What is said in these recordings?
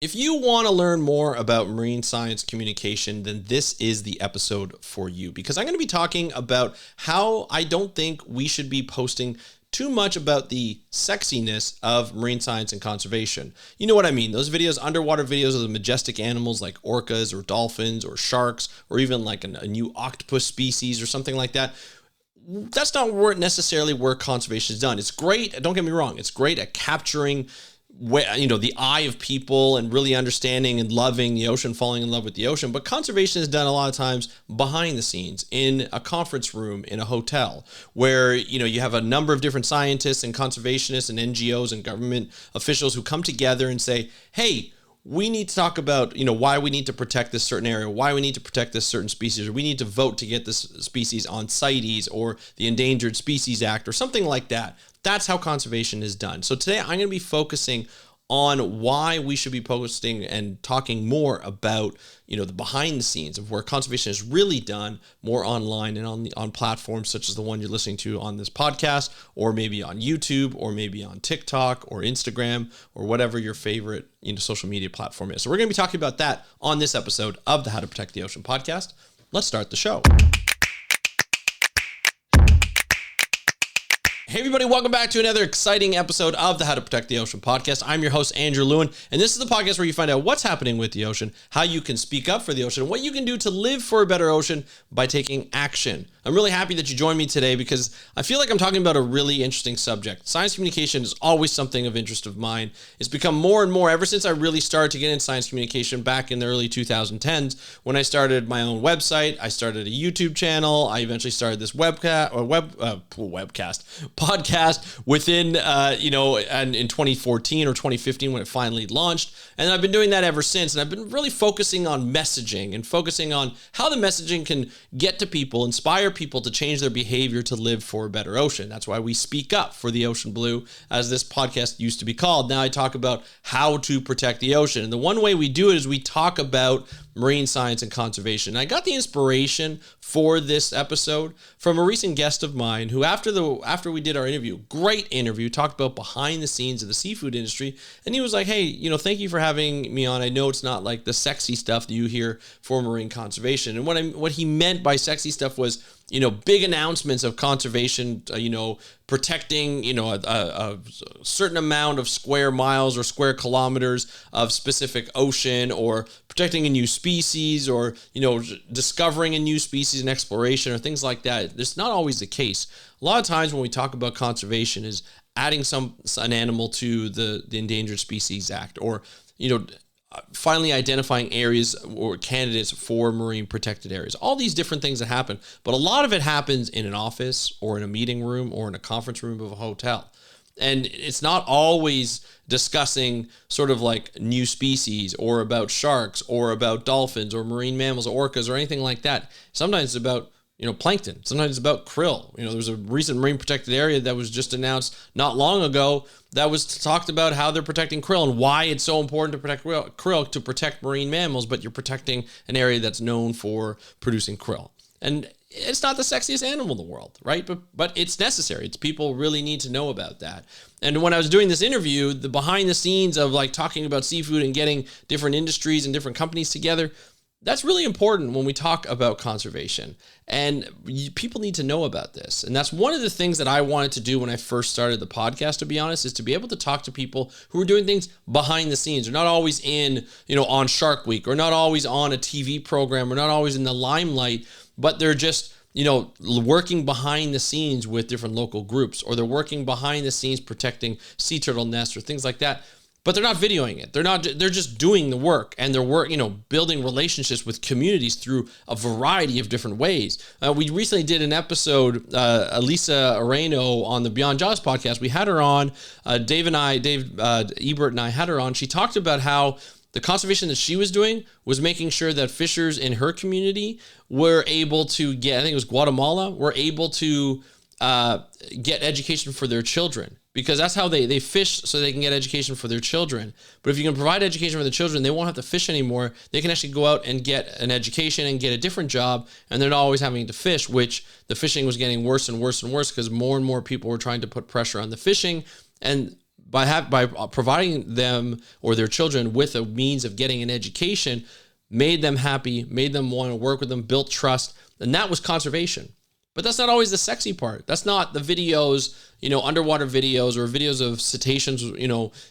If you want to learn more about marine science communication, then this is the episode for you, because I'm going to be talking about how I don't think we should be posting too much about the sexiness of marine science and conservation. You know what I mean? Those videos, underwater videos of the majestic animals like orcas or dolphins or sharks, or even like a new octopus species or something like that. That's not necessarily where conservation is done. It's great. Don't get me wrong. It's great at capturing the eye of people and really understanding and loving the ocean, falling in love with the ocean. But conservation is done a lot of times behind the scenes in a conference room, in a hotel, where, you have a number of different scientists and conservationists and NGOs and government officials who come together and say, hey, we need to talk about, why we need to protect this certain area, why we need to protect this certain species, or we need to vote to get this species on CITES or the Endangered Species Act or something like that. That's how conservation is done. So today I'm going to be focusing on why we should be posting and talking more about, the behind the scenes of where conservation is really done more online and on platforms such as the one you're listening to on this podcast, or maybe on YouTube, or maybe on TikTok or Instagram, or whatever your favorite, social media platform is. So we're going to be talking about that on this episode of the How to Protect the Ocean podcast. Let's start the show. Hey everybody, welcome back to another exciting episode of the How to Protect the Ocean podcast. I'm your host, Andrew Lewin, and this is the podcast where you find out what's happening with the ocean, how you can speak up for the ocean, and what you can do to live for a better ocean by taking action. I'm really happy that you joined me today because I feel like I'm talking about a really interesting subject. Science communication is always something of interest of mine. It's become more and more ever since I really started to get into science communication back in the early 2010s when I started my own website. I started a YouTube channel. I eventually started this podcast within, and in 2014 or 2015 when it finally launched. And I've been doing that ever since. And I've been really focusing on messaging and focusing on how the messaging can get to people, inspire people to change their behavior to live for a better ocean. That's why we speak up for the ocean blue, as this podcast used to be called. Now I talk about how to protect the ocean. And the one way we do it is we talk about marine science and conservation. And I got the inspiration for this episode from a recent guest of mine who, after we did our interview, great interview, talked about behind the scenes of the seafood industry. And he was like, hey, thank you for having me on. I know it's not like the sexy stuff that you hear for marine conservation. And what he meant by sexy stuff was, big announcements of conservation, protecting, a certain amount of square miles or square kilometers of specific ocean, or protecting a new species, or, discovering a new species in exploration or things like that. That's not always the case. A lot of times when we talk about conservation is adding an animal to the Endangered Species Act, or, finally identifying areas or candidates for marine protected areas. All these different things that happen, but a lot of it happens in an office or in a meeting room or in a conference room of a hotel. And it's not always discussing sort of like new species or about sharks or about dolphins or marine mammals or orcas or anything like that. Sometimes it's about plankton. Sometimes it's about krill. There's a recent marine protected area that was just announced not long ago that was talked about how they're protecting krill and why it's so important to protect krill, to protect marine mammals, but you're protecting an area that's known for producing krill. And it's not the sexiest animal in the world, right? But it's necessary. People really need to know about that. And when I was doing this interview, the behind the scenes of like talking about seafood and getting different industries and different companies together, that's really important when we talk about conservation, and people need to know about this. And that's one of the things that I wanted to do when I first started the podcast, to be honest, is to be able to talk to people who are doing things behind the scenes. They're not always in, on Shark Week, or not always on a TV program, or not always in the limelight, but they're just, working behind the scenes with different local groups, or they're working behind the scenes protecting sea turtle nests or things like that. But they're not videoing it. They're just doing the work, and they're building relationships with communities through a variety of different ways. We recently did an episode, Elisa Areno on the Beyond Jaws podcast. We had her on, Dave Ebert and I had her on. She talked about how the conservation that she was doing was making sure that fishers in her community were able to get, I think it was Guatemala, were able to get education for their children. Because that's how they fish, so they can get education for their children. But if you can provide education for the children, they won't have to fish anymore. They can actually go out and get an education and get a different job, and they're not always having to fish, which the fishing was getting worse and worse and worse because more and more people were trying to put pressure on the fishing. And by providing them or their children with a means of getting an education, made them happy, made them want to work with them, built trust. And that was conservation. But that's not always the sexy part. That's not the videos, underwater videos or videos of cetaceans,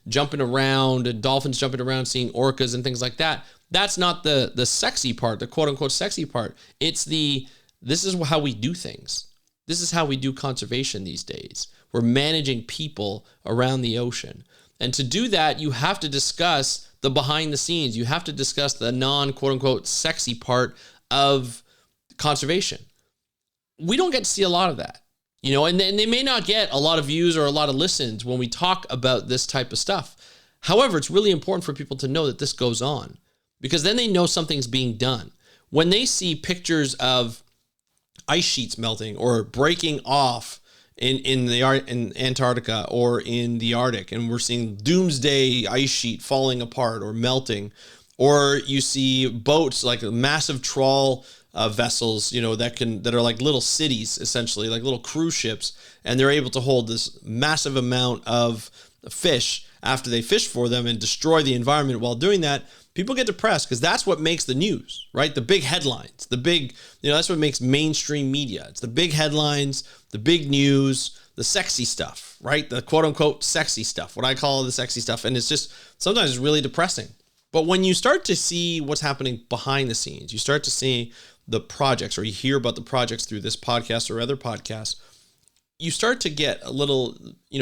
jumping around and dolphins jumping around, seeing orcas and things like that. That's not the sexy part, the quote unquote sexy part. It's this is how we do things. This is how we do conservation these days. We're managing people around the ocean. And to do that, you have to discuss the behind the scenes. You have to discuss the non quote unquote sexy part of conservation. We don't get to see a lot of that, and they may not get a lot of views or a lot of listens when we talk about this type of stuff. However, it's really important for people to know that this goes on, because then they know something's being done. When they see pictures of ice sheets melting or breaking off in Antarctica or in the Arctic, and we're seeing doomsday ice sheet falling apart or melting, or you see boats like massive trawl vessels, that are like little cities, essentially, like little cruise ships, and they're able to hold this massive amount of fish after they fish for them and destroy the environment while doing that. People get depressed because that's what makes the news, right? The big headlines, that's what makes mainstream media. It's the big headlines, the big news, the sexy stuff, right? The quote unquote sexy stuff, what I call the sexy stuff. And it's just, sometimes it's really depressing. But when you start to see what's happening behind the scenes, you start to see the projects, or you hear about the projects through this podcast or other podcasts, you start to get a little,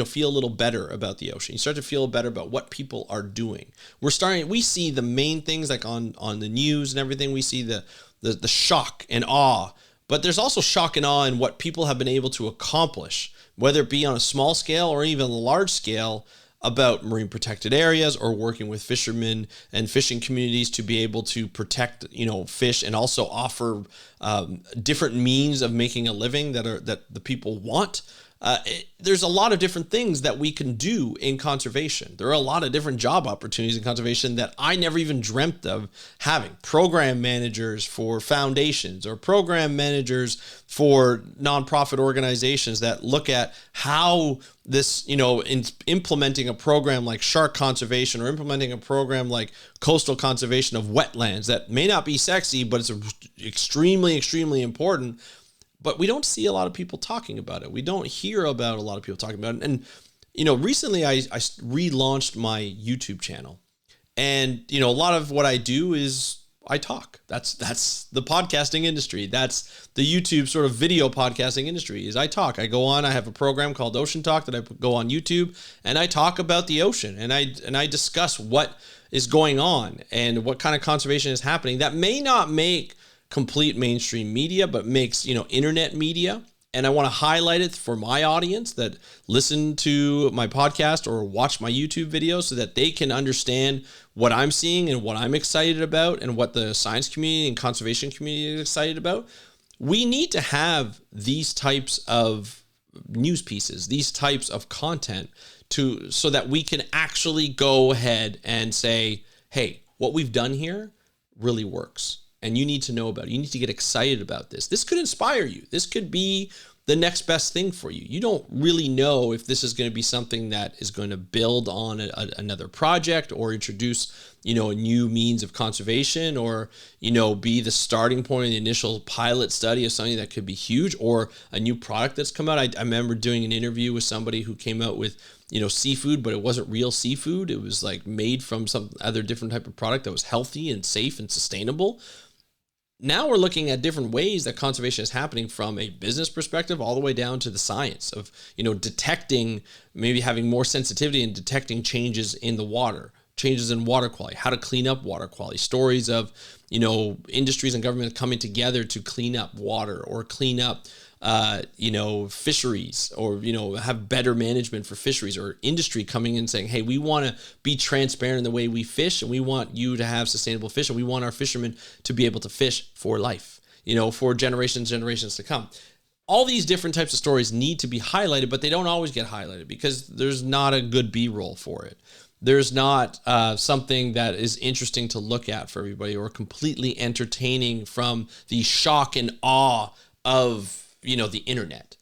feel a little better about the ocean. You start to feel better about what people are doing. We see the main things like on the news and everything. We see the shock and awe, but there's also shock and awe in what people have been able to accomplish, whether it be on a small scale or even a large scale, about marine protected areas or working with fishermen and fishing communities to be able to protect, fish, and also offer different means of making a living that the people want. There's a lot of different things that we can do in conservation. There are a lot of different job opportunities in conservation that I never even dreamt of having. Program managers for foundations or program managers for nonprofit organizations that look at how this, in implementing a program like shark conservation or implementing a program like coastal conservation of wetlands that may not be sexy, but it's extremely, extremely important. But we don't see a lot of people talking about it. We don't hear about a lot of people talking about it. And, recently I relaunched my YouTube channel. And, a lot of what I do is I talk. That's the podcasting industry. That's the YouTube sort of video podcasting industry is I talk. I go on, I have a program called Ocean Talk that I go on YouTube, and I talk about the ocean, and I discuss what is going on and what kind of conservation is happening that may not make complete mainstream media, but makes, internet media. And I want to highlight it for my audience that listen to my podcast or watch my YouTube videos so that they can understand what I'm seeing and what I'm excited about and what the science community and conservation community is excited about. We need to have these types of news pieces, these types of content so that we can actually go ahead and say, hey, what we've done here really works. And you need to know about it. You need to get excited about this. This could inspire you. This could be the next best thing for you. You don't really know if this is going to be something that is going to build on another project or introduce, a new means of conservation or, be the starting point of the initial pilot study of something that could be huge or a new product that's come out. I remember doing an interview with somebody who came out with, seafood, but it wasn't real seafood. It was like made from some other different type of product that was healthy and safe and sustainable. Now we're looking at different ways that conservation is happening from a business perspective all the way down to the science of, detecting, maybe having more sensitivity and detecting changes in the water, changes in water quality, how to clean up water quality, stories of, industries and government coming together to clean up water or clean up, fisheries or, have better management for fisheries or industry coming in saying, hey, we want to be transparent in the way we fish and we want you to have sustainable fish and we want our fishermen to be able to fish for life, for generations to come. All these different types of stories need to be highlighted, but they don't always get highlighted because there's not a good B-roll for it. There's not something that is interesting to look at for everybody or completely entertaining from the shock and awe of the internet.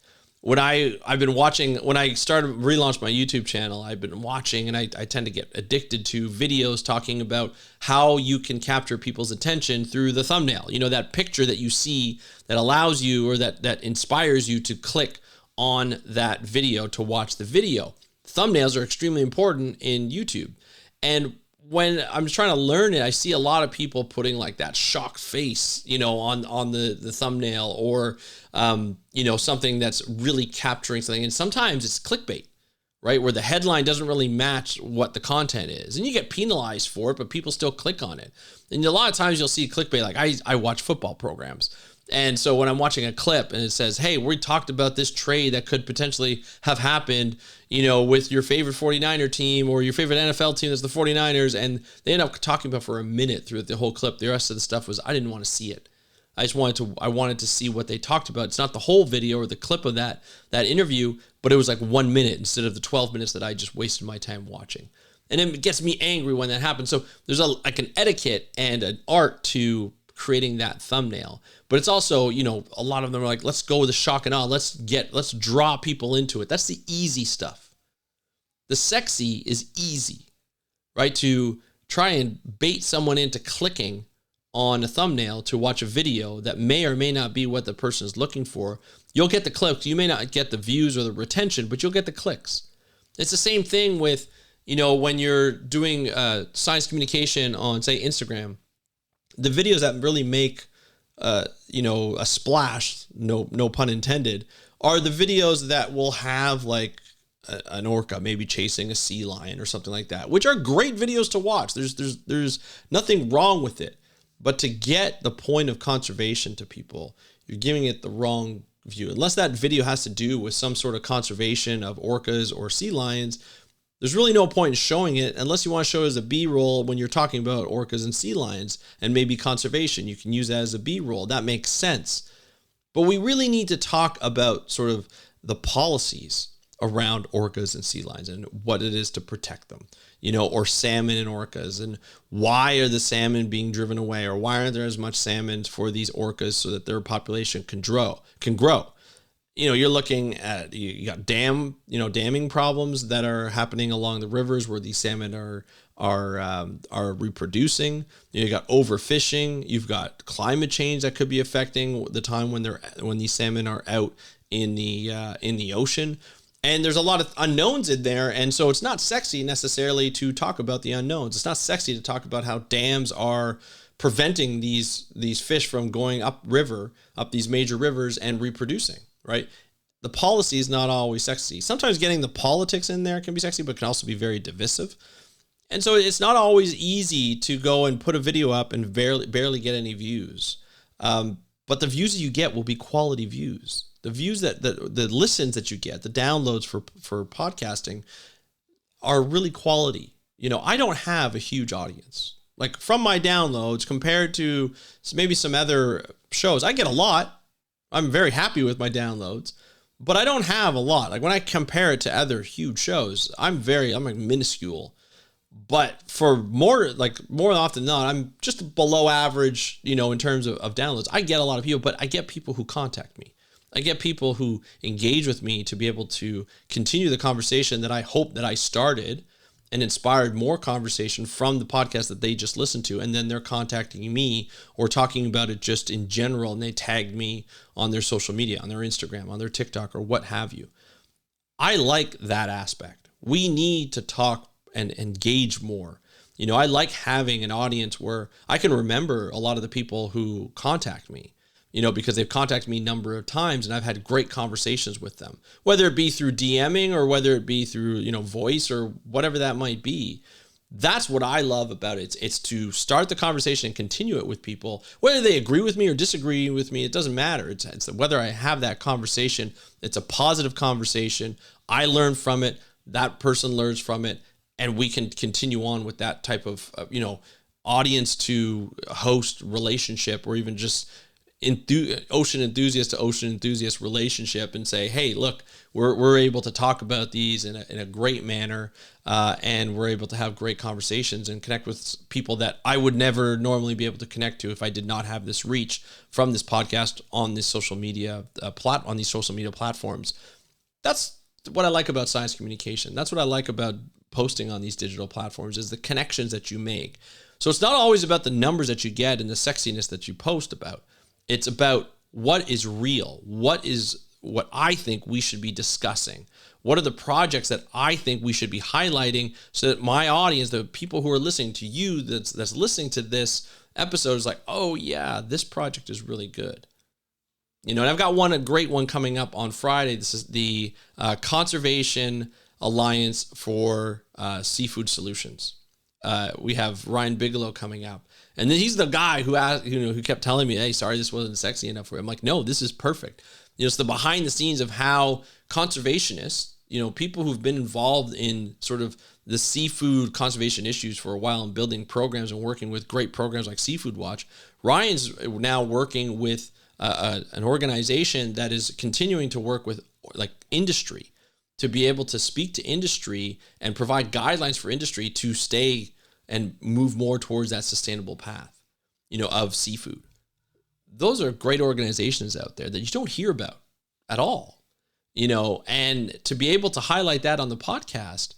I've been watching, when I relaunched my YouTube channel, I've been watching, and I tend to get addicted to videos talking about how you can capture people's attention through the thumbnail. You know, that picture that you see that allows you, or that inspires you to click on that video to watch the video. Thumbnails are extremely important in YouTube. And when I'm trying to learn it, I see a lot of people putting like that shocked face, you know, on the thumbnail, or, you know, something that's really capturing something. And sometimes it's clickbait, right? Where the headline doesn't really match what the content is. And you get penalized for it, but people still click on it. And a lot of times you'll see clickbait, like I watch football programs. And so when I'm watching a clip and it says, hey, we talked about this trade that could potentially have happened, you know, with your favorite 49er team or your favorite NFL team that's the 49ers, and they end up talking about for a minute through the whole clip. The rest of the stuff was, I didn't want to see it. I wanted to see what they talked about. It's not the whole video or the clip of that interview, but it was like 1 minute instead of the 12 minutes that I just wasted my time watching. And it gets me angry when that happens. So there's like an etiquette and an art to creating that thumbnail. But it's also, you know, a lot of them are like, let's go with the shock and awe. Let's draw people into it. That's the easy stuff. The sexy is easy, right? To try and bait someone into clicking on a thumbnail to watch a video that may or may not be what the person is looking for. You'll get the clicks. You may not get the views or the retention, but you'll get the clicks. It's the same thing with, you know, when you're doing science communication on, say, Instagram. The videos that really make, you know, a splash, no pun intended, are the videos that will have like an orca maybe chasing a sea lion or something like that, which are great videos to watch. There's nothing wrong with it. But to get the point of conservation to people, you're giving it the wrong view. Unless that video has to do with some sort of conservation of orcas or sea lions, there's really no point in showing it unless you want to show it as a B-roll when you're talking about orcas and sea lions and maybe conservation. You can use that as a B-roll. That makes sense. But we really need to talk about sort of the policies around orcas and sea lions and what it is to protect them, you know, or salmon and orcas, and why are the salmon being driven away, or why aren't there as much salmon for these orcas so that their population can grow. You know, you're looking at, you got damming problems that are happening along the rivers where these salmon are reproducing. You got overfishing. You've got climate change that could be affecting the time when these salmon are out in the ocean. And there's a lot of unknowns in there, and so it's not sexy necessarily to talk about the unknowns. It's not sexy to talk about how dams are preventing these fish from going up these major rivers and reproducing. Right? The policy is not always sexy. Sometimes getting the politics in there can be sexy, but can also be very divisive. And so it's not always easy to go and put a video up and barely get any views. But the views that you get will be quality views. The views the listens that you get, the downloads for podcasting are really quality. You know, I don't have a huge audience. Like from my downloads compared to maybe some other shows, I get a lot. I'm very happy with my downloads, but I don't have a lot. Like when I compare it to other huge shows, I'm like minuscule. But for more often than not, I'm just below average, you know, in terms of downloads. I get a lot of people, but I get people who contact me. I get people who engage with me to be able to continue the conversation that I hope that I started and inspired more conversation from the podcast that they just listened to. And then they're contacting me or talking about it just in general. And they tagged me on their social media, on their Instagram, on their TikTok, or what have you. I like that aspect. We need to talk and engage more. You know, I like having an audience where I can remember a lot of the people who contact me, you know, because they've contacted me a number of times and I've had great conversations with them, whether it be through DMing or whether it be through, you know, voice or whatever that might be. That's what I love about it. It's to start the conversation and continue it with people, whether they agree with me or disagree with me. It doesn't matter. It's whether I have that conversation. It's a positive conversation. I learn from it. That person learns from it. And we can continue on with that type of, you know, audience to host relationship, or even just ocean enthusiast to ocean enthusiast relationship and say, hey, look, we're able to talk about these in a great manner, and we're able to have great conversations and connect with people that I would never normally be able to connect to if I did not have this reach from this podcast on this social media on these social media platforms. That's what I like about science communication. That's what I like about posting on these digital platforms, is the connections that you make. So it's not always about the numbers that you get and the sexiness that you post about. It's about what is real, what I think we should be discussing. What are the projects that I think we should be highlighting so that my audience, the people who are listening to you, that's listening to this episode, is like, oh yeah, this project is really good. And I've got a great one coming up on Friday. This is the Conservation Alliance for Seafood Solutions. We have Ryan Bigelow coming up. And then he's the guy who asked, who kept telling me, hey, sorry, this wasn't sexy enough for you. I'm like, no, this is perfect. It's the behind the scenes of how conservationists, people who've been involved in sort of the seafood conservation issues for a while and building programs and working with great programs like Seafood Watch. Ryan's now working with an organization that is continuing to work with like industry to be able to speak to industry and provide guidelines for industry to stay and move more towards that sustainable path, of seafood. Those are great organizations out there that you don't hear about at all, and to be able to highlight that on the podcast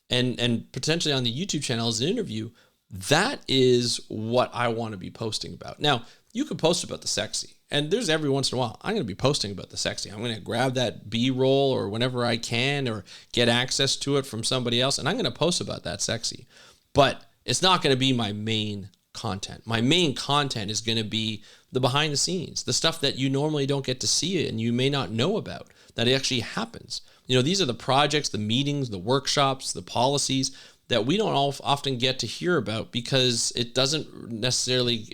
and potentially on the YouTube channel as an interview, that is what I want to be posting about. Now, you can post about the sexy, and there's every once in a while, I'm going to be posting about the sexy. I'm going to grab that B-roll or whenever I can or get access to it from somebody else, and I'm going to post about that sexy. But it's not going to be my main content. My main content is going to be the behind the scenes, the stuff that you normally don't get to see and you may not know about, that it actually happens. These are the projects, the meetings, the workshops, the policies that we don't often get to hear about because it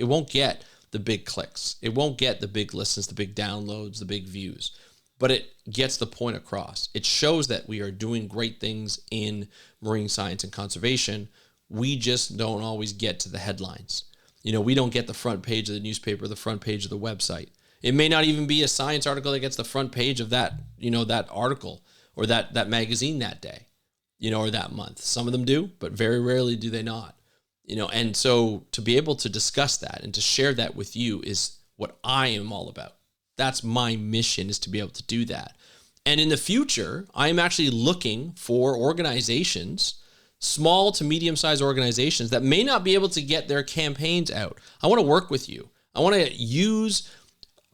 won't get the big clicks. It won't get the big listens, the big downloads, the big views, but it gets the point across. It shows that we are doing great things in marine science and conservation. We just don't always get to the headlines. We don't get the front page of the newspaper, the front page of the website. It may not even be a science article that gets the front page of that, that article or that magazine that day, or that month. Some of them do, but very rarely do they not. And so to be able to discuss that and to share that with you is what I am all about. That's my mission, is to be able to do that. And in the future, I am actually looking for organizations, small to medium-sized organizations that may not be able to get their campaigns out. I want to work with you. I want to use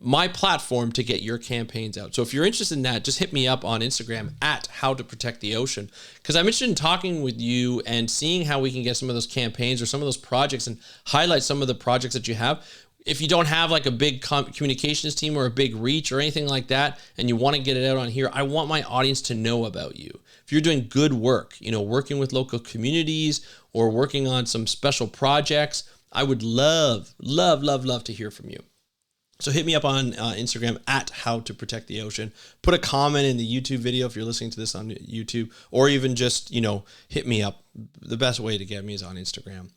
my platform to get your campaigns out. So if you're interested in that, just hit me up on Instagram at How to Protect the Ocean, because I'm interested in talking with you and seeing how we can get some of those campaigns or some of those projects and highlight some of the projects that you have. If you don't have like a big communications team or a big reach or anything like that, and you want to get it out on here, I want my audience to know about you. If you're doing good work, working with local communities or working on some special projects, I would love, love, love, love to hear from you. So hit me up on Instagram at How to Protect the Ocean. Put a comment in the YouTube video if you're listening to this on YouTube, or even just, hit me up. The best way to get me is on Instagram,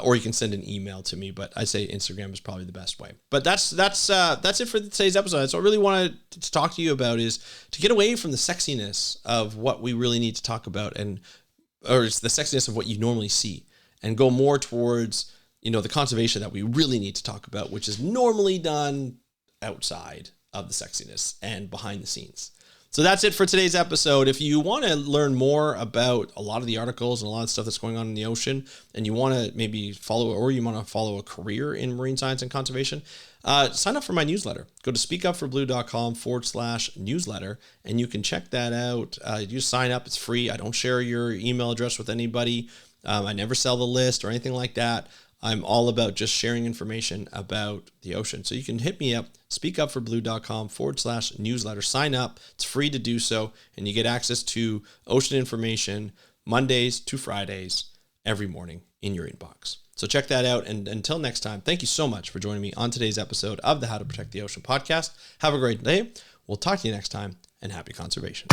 or you can send an email to me. But I say Instagram is probably the best way. But that's it for today's episode. That's what I really wanted to talk to you about, is to get away from the sexiness of what we really need to talk about, or it's the sexiness of what you normally see, and go more towards the conservation that we really need to talk about, which is normally done outside of the sexiness and behind the scenes. So that's it for today's episode. If you want to learn more about a lot of the articles and a lot of stuff that's going on in the ocean, and you want to maybe follow a career in marine science and conservation, sign up for my newsletter. Go to speakupforblue.com/newsletter, and you can check that out. You just sign up. It's free. I don't share your email address with anybody. I never sell the list or anything like that. I'm all about just sharing information about the ocean. So you can hit me up, speakupforblue.com/newsletter. Sign up. It's free to do so. And you get access to ocean information Mondays to Fridays every morning in your inbox. So check that out. And until next time, thank you so much for joining me on today's episode of the How to Protect the Ocean podcast. Have a great day. We'll talk to you next time, and happy conservation.